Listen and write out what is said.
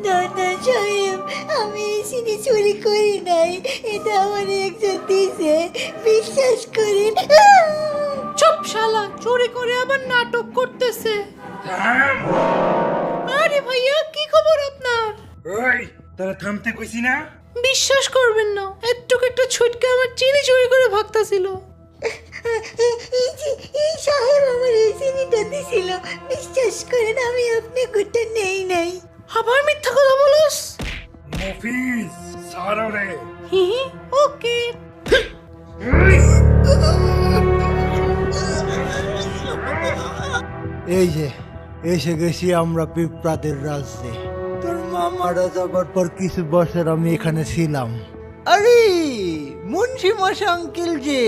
না সাহেব, আমি এই চিনি চুরি করি নাই, এটা আমার একজন দিছে, বিশ্বাস করেন। চুপ শালা, চুরি করে আবার নাটক করতেছে। থাম। আরে ভাইয়া, কি খবর আপনার? ওই তোরা থামতে কইছি না? বিশ্বাস করবেন না, একটুক একটা ছুটকে আমার চিনি চুরি করে ভাগতাছিল। এই সাহেব আমার এই চিনিটা দিছিল, বিশ্বাস করেন আমি আপনি গোটা নেই নাই। আবার মিথ্যা কথা বলস? মফিজ সারো রে। হি হি, ওকে। এই যে এসে গেছি আমরা পিঁপড়াদের রাজ্যে। তোর মা মারা যাবার পর কিছু বছর আমি এখানে ছিলাম। আরে মুন্সি মশা আঙ্কেল যে